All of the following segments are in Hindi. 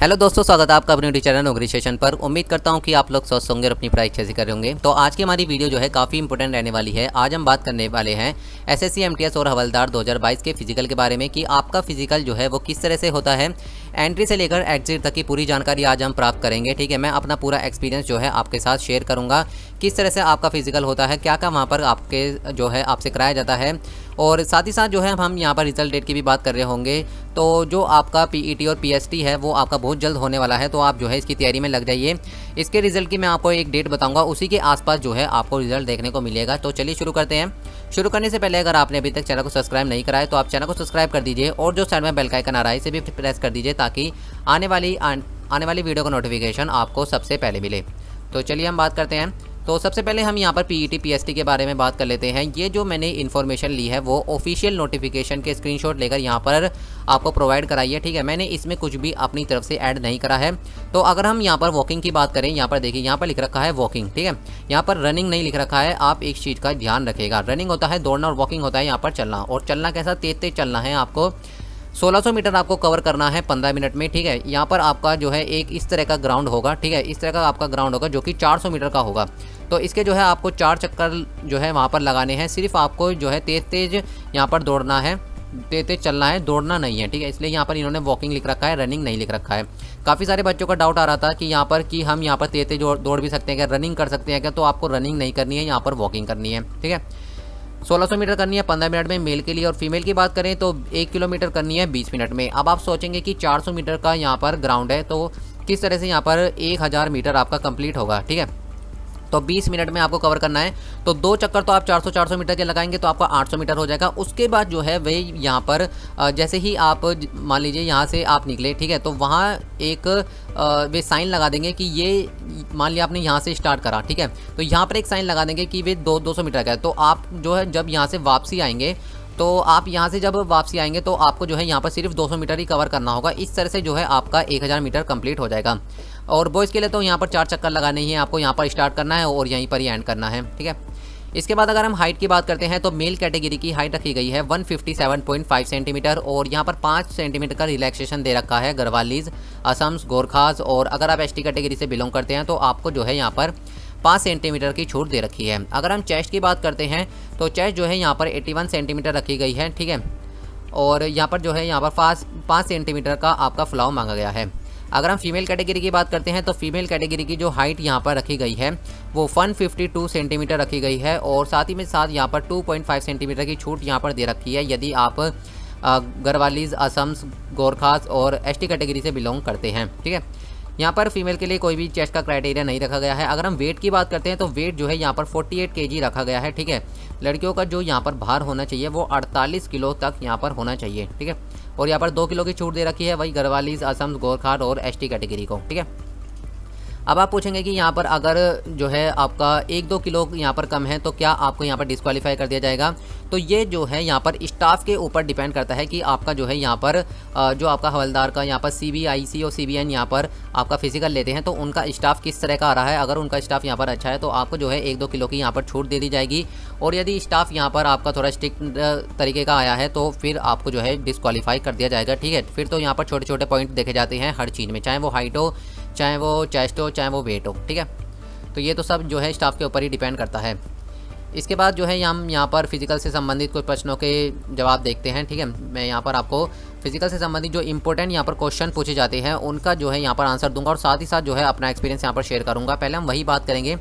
हेलो दोस्तों, स्वागत है आपका अपने यूट्यूब चैनल नौकरी सेशन पर। उम्मीद करता हूं कि आप लोग स्वस्थ होंगे और अपनी पढ़ाई अच्छे से कर रहे होंगे। तो आज की हमारी वीडियो जो है काफ़ी इंपॉर्टेंट रहने वाली है। आज हम बात करने वाले हैं एसएससी एमटीएस और हवलदार 2022 के फिजिकल के बारे में कि आपका फिजिकल जो है वो किस तरह से होता है। एंट्री से लेकर एग्जिट तक की पूरी जानकारी आज हम प्राप्त करेंगे। ठीक है, मैं अपना पूरा एक्सपीरियंस जो है आपके साथ शेयर करूँगा, किस तरह से आपका फिजिकल होता है, क्या क्या वहाँ पर आपके जो है आपसे कराया जाता है। और साथ ही साथ जो है हम यहाँ पर रिजल्ट डेट की भी बात कर रहे होंगे। तो जो आपका पीईटी और पीएसटी है वो आपका बहुत जल्द होने वाला है, तो आप जो है इसकी तैयारी में लग जाइए। इसके रिजल्ट की मैं आपको एक डेट बताऊंगा, उसी के आसपास जो है आपको रिजल्ट देखने को मिलेगा। तो चलिए शुरू करते हैं। शुरू करने से पहले अगर आपने अभी तक चैनल को सब्सक्राइब नहीं करा है तो आप चैनल को सब्सक्राइब कर दीजिए और जो साइड में बेल का आइकन आ रहा है इसे भी प्रेस कर दीजिए ताकि आने वाली वीडियो का नोटिफिकेशन आपको सबसे पहले मिले। तो चलिए हम बात करते हैं। तो सबसे पहले हम यहाँ पर पीईटी पीएसटी के बारे में बात कर लेते हैं। ये जो मैंने इन्फॉर्मेशन ली है वो ऑफिशियल नोटिफिकेशन के स्क्रीनशॉट लेकर यहाँ पर आपको प्रोवाइड कराई है। ठीक है, मैंने इसमें कुछ भी अपनी तरफ से ऐड नहीं करा है। तो अगर हम यहाँ पर वॉकिंग की बात करें, यहाँ पर देखिए यहाँ पर लिख रखा है वॉकिंग। ठीक है, यहाँ पर रनिंग नहीं लिख रखा है। आप एक चीज़ का ध्यान रखेगा, रनिंग होता है दौड़ना और वॉकिंग होता है यहाँ पर चलना। और चलना कैसा, तेज तेज चलना है। आपको 1600 मीटर आपको कवर करना है 15 मिनट में। ठीक है, यहाँ पर आपका जो है एक इस तरह का ग्राउंड होगा। ठीक है, इस तरह का आपका ग्राउंड होगा जो कि 400 मीटर का होगा। तो इसके जो है आपको 4 चक्कर जो है वहाँ पर लगाने हैं। सिर्फ आपको जो है तेज तेज यहाँ पर दौड़ना है, तेज तेज चलना है, दौड़ना नहीं है। ठीक है, इसलिए यहाँ पर इन्होंने वॉकिंग लिख रखा है, रनिंग नहीं लिख रखा है। काफ़ी सारे बच्चों का डाउट आ रहा था कि यहाँ पर कि हम यहाँ पर तेज तेज दौड़ भी सकते हैं क्या, रनिंग कर सकते हैं क्या। तो आपको रनिंग नहीं करनी है, यहाँ पर वॉकिंग करनी है। ठीक है, 1600 मीटर करनी है 15 मिनट में मेल के लिए। और फीमेल की बात करें तो 1 किलोमीटर करनी है 20 मिनट में। अब आप सोचेंगे कि 400 मीटर का यहाँ पर ग्राउंड है तो किस तरह से यहाँ पर 1000 मीटर आपका कंप्लीट होगा। ठीक है, तो 20 मिनट में आपको कवर करना है। तो 2 चक्कर तो आप 400 मीटर के लगाएंगे तो आपका 800 मीटर हो जाएगा। उसके बाद जो है वे यहाँ पर जैसे ही आप मान लीजिए यहाँ से आप निकले, ठीक है, तो वहाँ एक वे साइन लगा देंगे कि ये मान लिया आपने यहाँ से स्टार्ट करा। ठीक है, तो यहाँ पर एक साइन लगा देंगे कि वे 200 मीटर का है। तो आप जो है जब यहाँ से वापसी आएंगे तो आप यहाँ से जब वापसी आएंगे तो आपको जो है यहाँ पर सिर्फ 200 मीटर ही कवर करना होगा। इस तरह से जो है आपका 1000 मीटर कंप्लीट हो जाएगा। और बॉयज़ के लिए तो यहाँ पर 4 चक्कर लगाने ही है, आपको यहाँ पर स्टार्ट करना है और यहीं पर ही एंड करना है। ठीक है, इसके बाद अगर हम हाइट की बात करते हैं तो मेल कैटेगरी की हाइट रखी गई है 157.5 सेंटीमीटर और यहाँ पर 5 सेंटीमीटर का रिलैक्सेशन दे रखा है गढ़वालीज, असम्स, गोरखास। और अगर आप एसटी कैटेगरी से बिलोंग करते हैं तो आपको जो है यहाँ पर 5 सेंटीमीटर की छूट दे रखी है। अगर हम चेस्ट की बात करते हैं तो चेस्ट जो है यहाँ पर 81 सेंटीमीटर रखी गई है। ठीक है, और यहाँ पर जो है यहाँ पर 5 सेंटीमीटर का आपका फ्लाव मांगा गया है। अगर हम फीमेल कैटेगरी की बात करते हैं तो फीमेल कैटेगरी की जो हाइट यहाँ पर रखी गई है वो 152 सेंटीमीटर रखी गई है। और साथ ही में साथ यहाँ पर 2.5 सेंटीमीटर की छूट यहाँ पर दे रखी है यदि आप गढ़वालीज, असम्स, गोरखास और एसटी कैटेगरी से बिलोंग करते हैं। ठीक है, यहाँ पर फीमेल के लिए कोई भी चेस्ट का क्राइटेरिया नहीं रखा गया है। अगर हम वेट की बात करते हैं तो वेट जो है यहाँ पर 48 kg रखा गया है। ठीक है, लड़कियों का जो यहाँ पर भार होना चाहिए वो 48 किलो तक यहाँ पर होना चाहिए। ठीक है, और यहाँ पर 2 किलो की छूट दे रखी है वही गढ़वालीज, असम, गोरखाट और एसटी कैटेगरी को। ठीक है, अब आप पूछेंगे कि यहाँ पर अगर जो है आपका 1-2 किलो यहाँ पर कम है तो क्या आपको यहाँ पर डिस्क्वालीफाई कर दिया जाएगा। तो ये जो है यहाँ पर स्टाफ के ऊपर डिपेंड करता है कि आपका जो है यहाँ पर जो आपका हवलदार का यहाँ पर सीबीआईसी और सीबीएन यहाँ पर आपका फिजिकल लेते हैं तो उनका स्टाफ किस तरह का आ रहा है। अगर उनका स्टाफ यहाँ पर अच्छा है तो आपको जो है 1-2 किलो की यहाँ पर छूट दे दी जाएगी। और यदि स्टाफ यहाँ पर आपका थोड़ा स्ट्रिक्ट तरीके का आया है तो फिर आपको जो है डिस्क्वालीफाई कर दिया जाएगा। ठीक है, फिर तो यहाँ पर छोटे छोटे पॉइंट देखे जाते हैं हर चीज़ में, चाहे वो हाइट हो, चाहे वो चेस्ट हो, चाहे वो वेट हो। ठीक है, तो ये तो सब जो है स्टाफ के ऊपर ही डिपेंड करता है। इसके बाद जो है हम यहाँ पर फिजिकल से संबंधित कुछ प्रश्नों के जवाब देखते हैं। ठीक है, मैं यहाँ पर आपको फिजिकल से संबंधित जो इंपॉर्टेंट यहाँ पर क्वेश्चन पूछे जाते हैं उनका जो है यहाँ पर आंसर दूंगा और साथ ही साथ जो है अपना एक्सपीरियंस यहाँ पर शेयर करूँगा। पहले हम वही बात करेंगे।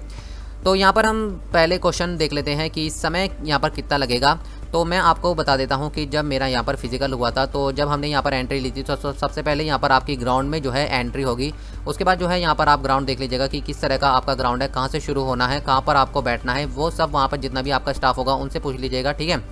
तो यहाँ पर हम पहले क्वेश्चन देख लेते हैं कि समय यहाँ पर कितना लगेगा। तो मैं आपको बता देता हूँ कि जब मेरा यहाँ पर फिजिकल हुआ था तो जब हमने यहाँ पर एंट्री ली थी तो सबसे पहले यहाँ पर आपकी ग्राउंड में जो है एंट्री होगी। उसके बाद जो है यहाँ पर आप ग्राउंड देख लीजिएगा कि किस तरह का आपका ग्राउंड है, कहाँ से शुरू होना है, कहाँ पर आपको बैठना है, वो सब वहाँ पर जितना भी आपका स्टाफ होगा उनसे पूछ लीजिएगा। ठीक है,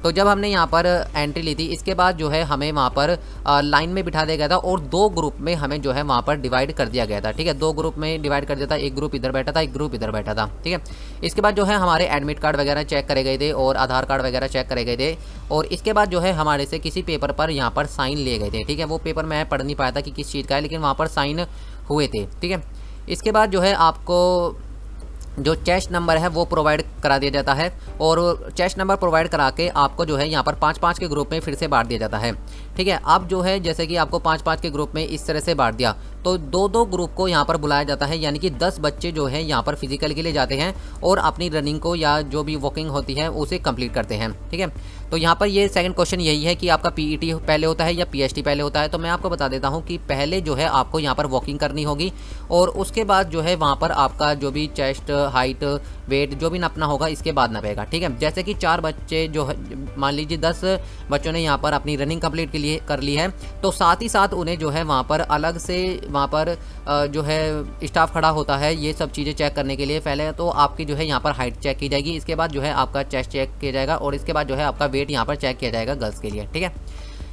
तो जब हमने यहाँ पर एंट्री ली थी इसके बाद जो है हमें वहाँ पर लाइन में बिठा दिया गया था और 2 ग्रुप में हमें जो है वहाँ पर डिवाइड कर दिया गया था। ठीक है, 2 ग्रुप में डिवाइड कर दिया था, एक ग्रुप इधर बैठा था, एक ग्रुप इधर बैठा था। ठीक है, इसके बाद जो है हमारे एडमिट कार्ड वगैरह चेक करे गए थे और आधार कार्ड वगैरह चेक करे गए थे। और इसके बाद जो है हमारे से किसी पेपर पर यहाँ पर साइन लिए गए थे। ठीक है, वो पेपर मैं पढ़ नहीं पाया था कि किस चीज़ का है, लेकिन वहाँ पर साइन हुए थे। ठीक है, इसके बाद जो है आपको जो चेस्ट नंबर है वो प्रोवाइड करा दिया जाता है और चेस्ट नंबर प्रोवाइड करा के आपको जो है यहाँ पर 5-5 के ग्रुप में फिर से बांट दिया जाता है। ठीक है, अब जो है जैसे कि आपको 5-5 के ग्रुप में इस तरह से बांट दिया तो दो दो ग्रुप को यहाँ पर बुलाया जाता है, यानी कि 10 बच्चे जो है यहाँ पर फिजिकल के लिए जाते हैं और अपनी रनिंग को या जो भी वॉकिंग होती है उसे कंप्लीट करते हैं। ठीक है, तो यहाँ पर ये सेकंड क्वेश्चन यही है कि आपका पीईटी पहले होता है या पीएचटी पहले होता है। तो मैं आपको बता देता हूँ कि पहले जो है आपको यहाँ पर वॉकिंग करनी होगी और उसके बाद जो है वहाँ पर आपका जो भी चेस्ट हाइट वेट जो भी नापना होगा इसके बाद नापेगा। ठीक है, जैसे कि 4 बच्चे जो है, मान लीजिए 10 बच्चों ने यहाँ पर अपनी रनिंग कंप्लीट के लिए कर ली है, तो साथ ही साथ उन्हें जो है वहाँ पर अलग से वहाँ पर जो है स्टाफ खड़ा होता है ये सब चीज़ें चेक करने के लिए। पहले तो आपकी जो है यहाँ पर हाइट चेक की जाएगी, इसके बाद जो है आपका चेस्ट चेक किया जाएगा और इसके बाद जो है आपका वेट यहाँ पर चेक किया जाएगा गर्ल्स के लिए। ठीक है,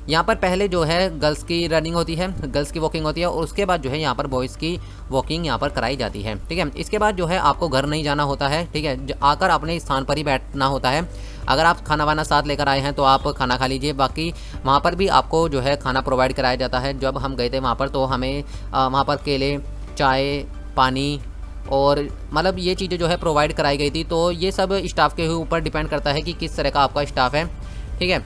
यहाँ पर पहले जो है गर्ल्स की रनिंग होती है, गर्ल्स की वॉकिंग होती है और उसके बाद जो है यहाँ पर बॉयज़ की वॉकिंग यहाँ पर कराई जाती है। ठीक है, इसके बाद जो है आपको घर नहीं जाना होता है। ठीक है, आकर अपने स्थान पर ही बैठना होता है। अगर आप खाना वाना साथ लेकर आए हैं तो आप खाना खा लीजिए, बाकी वहाँ पर भी आपको जो है खाना प्रोवाइड कराया जाता है। जब हम गए थे वहाँ पर तो हमें वहाँ पर केले, चाय, पानी और मतलब ये चीज़ें जो है प्रोवाइड कराई गई थी। तो ये सब स्टाफ के ऊपर डिपेंड करता है कि किस तरह का आपका स्टाफ है। ठीक है,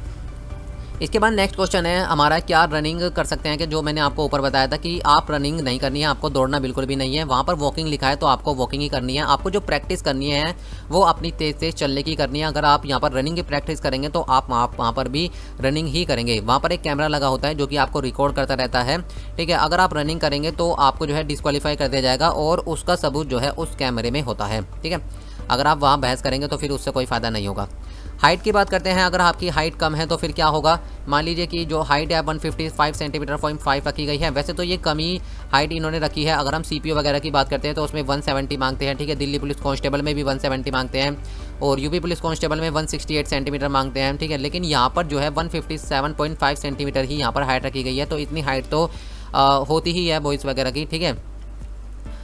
इसके बाद नेक्स्ट क्वेश्चन है हमारा, क्या रनिंग कर सकते हैं कि जो मैंने आपको ऊपर बताया था कि आप रनिंग नहीं करनी है, आपको दौड़ना बिल्कुल भी नहीं है। वहाँ पर वॉकिंग लिखा है तो आपको वॉकिंग ही करनी है। आपको जो प्रैक्टिस करनी है वो अपनी तेज़ तेज़ चलने की करनी है। अगर आप यहाँ पर रनिंग की प्रैक्टिस करेंगे तो आप वहाँ पर भी रनिंग ही करेंगे। वहाँ पर एक कैमरा लगा होता है जो कि आपको रिकॉर्ड करता रहता है। ठीक है, अगर आप रनिंग करेंगे तो आपको जो है डिस्क्वालीफाई कर दिया जाएगा और उसका सबूत जो है उस कैमरे में होता है। ठीक है, अगर आप वहाँ बहस करेंगे तो फिर उससे कोई फ़ायदा नहीं होगा। हाइट की बात करते हैं, अगर आपकी हाइट कम है तो फिर क्या होगा। मान लीजिए कि जो हाइट है 155 सेंटीमीटर 0.5 रखी गई है। वैसे तो ये कम ही हाइट इन्होंने रखी है। अगर हम सीपीओ वगैरह की बात करते हैं तो उसमें 170 मांगते हैं। ठीक है, दिल्ली पुलिस कांस्टेबल में भी 170 मांगते हैं और यूपी पुलिस कांस्टेबल में 168 सेंटीमीटर मांगते हैं। ठीक है, लेकिन यहाँ पर जो है 157.5 सेंटीमीटर ही यहाँ पर हाइट रखी गई है। तो इतनी हाइट तो होती ही है बॉयज़ वगैरह की। ठीक है,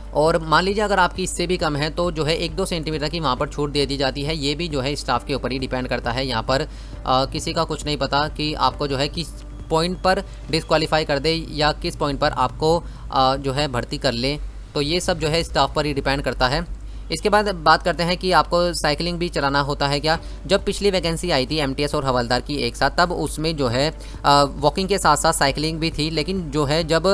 और मान लीजिए अगर आपकी इससे भी कम है तो जो है 1-2 सेंटीमीटर की वहाँ पर छूट दे दी जाती है। ये भी जो है स्टाफ के ऊपर ही डिपेंड करता है। यहाँ पर किसी का कुछ नहीं पता कि आपको जो है किस पॉइंट पर डिस्क्वालीफाई कर दे या किस पॉइंट पर आपको जो है भर्ती कर ले। तो ये सब जो है स्टाफ पर ही डिपेंड करता है। इसके बाद बात करते हैं कि आपको साइकिलिंग भी चलाना होता है क्या। जब पिछली वैकेंसी आई थी एमटीएस और हवलदार की एक साथ, तब उसमें जो है वॉकिंग के साथ साथ साइकिलिंग भी थी। लेकिन जो है जब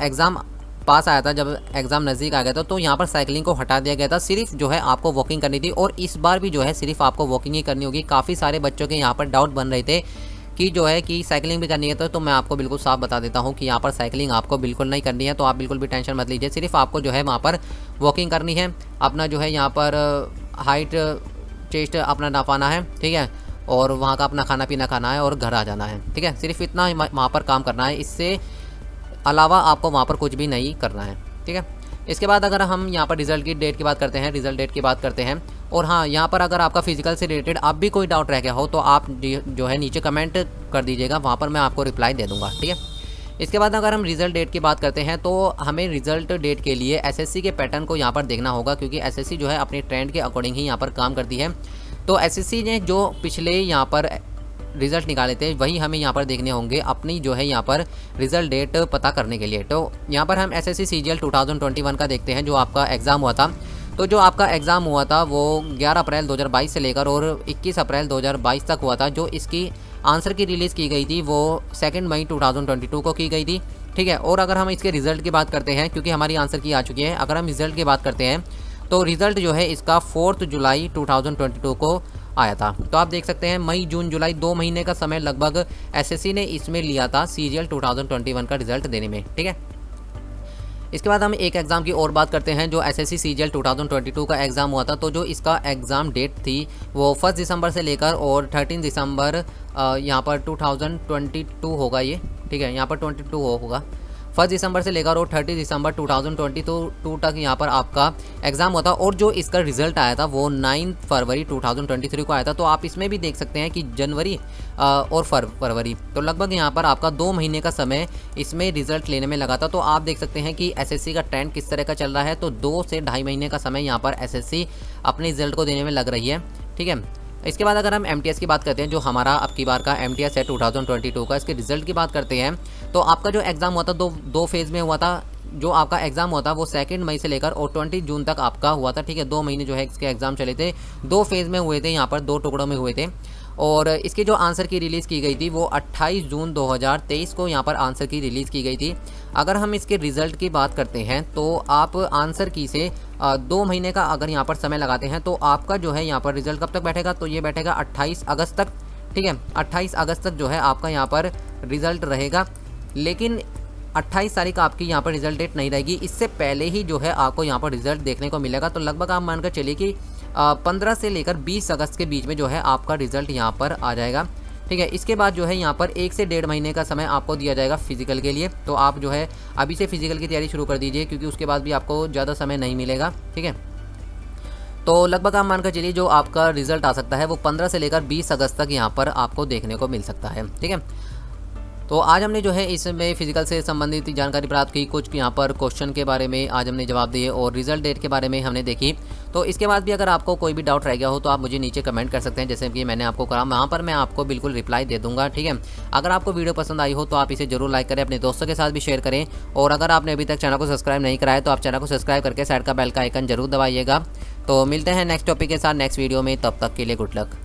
एग्ज़ाम पास आया था, जब एग्ज़ाम नज़दीक आ गया था, तो यहाँ पर साइकिलिंग को हटा दिया गया था। सिर्फ जो है आपको वॉकिंग करनी थी और इस बार भी जो है सिर्फ आपको वॉकिंग ही करनी होगी। काफ़ी सारे बच्चों के यहाँ पर डाउट बन रहे थे कि जो है कि साइकिलिंग भी करनी है। तो मैं आपको बिल्कुल साफ बता देता हूँ कि यहाँ पर साइकिलिंग आपको बिल्कुल नहीं करनी है। तो आप बिल्कुल भी टेंशन मत लीजिए, सिर्फ आपको जो है वहाँ पर वॉकिंग करनी है। अपना जो है यहाँ पर हाइट चेस्ट अपना नापाना है। ठीक है, और वहाँ का अपना खाना पीना खाना है और घर आ जाना है। ठीक है, सिर्फ इतना वहाँ पर काम करना है, इससे अलावा आपको वहाँ पर कुछ भी नहीं करना है। ठीक है, इसके बाद अगर हम यहाँ पर रिजल्ट की डेट की बात करते हैं, रिजल्ट डेट की बात करते हैं। और हाँ, यहाँ पर अगर आपका फिजिकल से रिलेटेड अब भी कोई डाउट रह गया हो तो आप जो है नीचे कमेंट कर दीजिएगा, वहाँ पर मैं आपको रिप्लाई दे दूँगा। ठीक है, इसके बाद अगर हम रिजल्ट डेट की बात करते हैं तो हमें रिजल्ट डेट के लिए एसएससी के पैटर्न को यहाँ पर देखना होगा, क्योंकि एसएससी जो है अपने ट्रेंड के अकॉर्डिंग ही यहाँ पर काम करती है। तो एसएससी ने जो पिछले यहाँ पर रिज़ल्ट निकाले थे वही हमें यहाँ पर देखने होंगे अपनी जो है यहाँ पर रिज़ल्ट डेट पता करने के लिए। तो यहाँ पर हम एसएससी सीजीएल 2021 का देखते हैं, जो आपका एग्ज़ाम हुआ था। तो जो आपका एग्ज़ाम हुआ था वो 11 अप्रैल 2022 से लेकर और 21 अप्रैल 2022 तक हुआ था। जो इसकी आंसर की रिलीज़ की गई थी वो 2 मई 2022 को की गई थी। ठीक है, और अगर हम इसके रिज़ल्ट की बात करते हैं, क्योंकि हमारी आंसर की आ चुकी है, अगर हम रिज़ल्ट की बात करते हैं तो रिज़ल्ट जो है इसका 4 जुलाई 2022 को आया था। तो आप देख सकते हैं मई जून जुलाई 2 महीने का समय लगभग एसएससी ने इसमें लिया था सीजीएल 2021 का रिजल्ट देने में। ठीक है, इसके बाद हम एक एग्ज़ाम की और बात करते हैं जो एसएससी सीजीएल 2022 का एग्ज़ाम हुआ था। तो जो इसका एग्ज़ाम डेट थी वो 1 दिसंबर से लेकर और 13 दिसंबर यहाँ पर 2022 होगा ये। ठीक है, यहाँ पर 22 होगा, 1 दिसंबर से लेकर और 30 दिसंबर 2022 तक यहाँ पर आपका एग्ज़ाम हुआ था। और जो इसका रिज़ल्ट आया था वो 9 फरवरी 2023 को आया था। तो आप इसमें भी देख सकते हैं कि जनवरी और फरवरी, तो लगभग यहाँ पर आपका 2 महीने का समय इसमें रिज़ल्ट लेने में लगा था। तो आप देख सकते हैं कि एसएससी का ट्रेंड किस तरह का चल रहा है। तो 2 से 2.5 महीने का समय यहाँ पर एसएससी अपने रिज़ल्ट को देने में लग रही है। ठीक है, इसके बाद अगर हम एमटीएस की बात करते हैं, जो हमारा अब की बार का एमटीएस है 2022 का, इसके रिज़ल्ट की बात करते हैं तो आपका जो एग्ज़ाम हुआ था दो फेज़ में हुआ था। जो आपका एग्ज़ाम हुआ था वो 2 मई से लेकर और 20 जून तक आपका हुआ था। ठीक है, 2 महीने जो है इसके एग्ज़ाम चले थे, 2 फेज़ में हुए थे, यहाँ पर 2 टुकड़ों में हुए थे। और इसके जो आंसर की रिलीज़ की गई थी वो 28 जून 2023 को यहाँ पर आंसर की रिलीज़ की गई थी। अगर हम इसके रिज़ल्ट की बात करते हैं तो आप आंसर की से 2 महीने का अगर यहाँ पर समय लगाते हैं तो आपका जो है यहाँ पर रिज़ल्ट कब तक बैठेगा, तो ये बैठेगा 28 अगस्त तक। ठीक है, 28 अगस्त तक जो है आपका यहाँ पर रिज़ल्ट रहेगा। लेकिन 28 तारीख आपकी यहाँ पर रिज़ल्ट डेट नहीं रहेगी, इससे पहले ही जो है आपको यहाँ पर रिज़ल्ट देखने को मिलेगा। तो लगभग आप मानकर चलिए कि 15 से लेकर 20 अगस्त के बीच में जो है आपका रिज़ल्ट यहाँ पर आ जाएगा। ठीक है, इसके बाद जो है यहाँ पर 1 से 1.5 महीने का समय आपको दिया जाएगा फिजिकल के लिए। तो आप जो है अभी से फिजिकल की तैयारी शुरू कर दीजिए, क्योंकि उसके बाद भी आपको ज़्यादा समय नहीं मिलेगा। ठीक है, तो लगभग आप मानकर चलिए जो आपका रिज़ल्ट आ सकता है वो 15 से लेकर 20 अगस्त तक यहाँ पर आपको देखने को मिल सकता है। ठीक है, तो आज हमने जो है इसमें फिजिकल से संबंधित जानकारी प्राप्त की, कुछ यहाँ पर क्वेश्चन के बारे में आज हमने जवाब दिए और रिजल्ट डेट के बारे में हमने देखी। तो इसके बाद भी अगर आपको कोई भी डाउट रह गया हो तो आप मुझे नीचे कमेंट कर सकते हैं, जैसे कि मैंने आपको कहा, वहाँ पर मैं आपको बिल्कुल रिप्लाई दे दूंगा। ठीक है, अगर आपको वीडियो पसंद आई हो तो आप इसे जरूर लाइक करें, अपने दोस्तों के साथ भी शेयर करें, और अगर आपने अभी तक चैनल को सब्सक्राइब नहीं कराया तो आप चैनल को सब्सक्राइब करके साइड का बेल का आइकन जरूर दबाइएगा। तो मिलते हैं नेक्स्ट टॉपिक के साथ नेक्स्ट वीडियो में, तब तक के लिए गुड लक।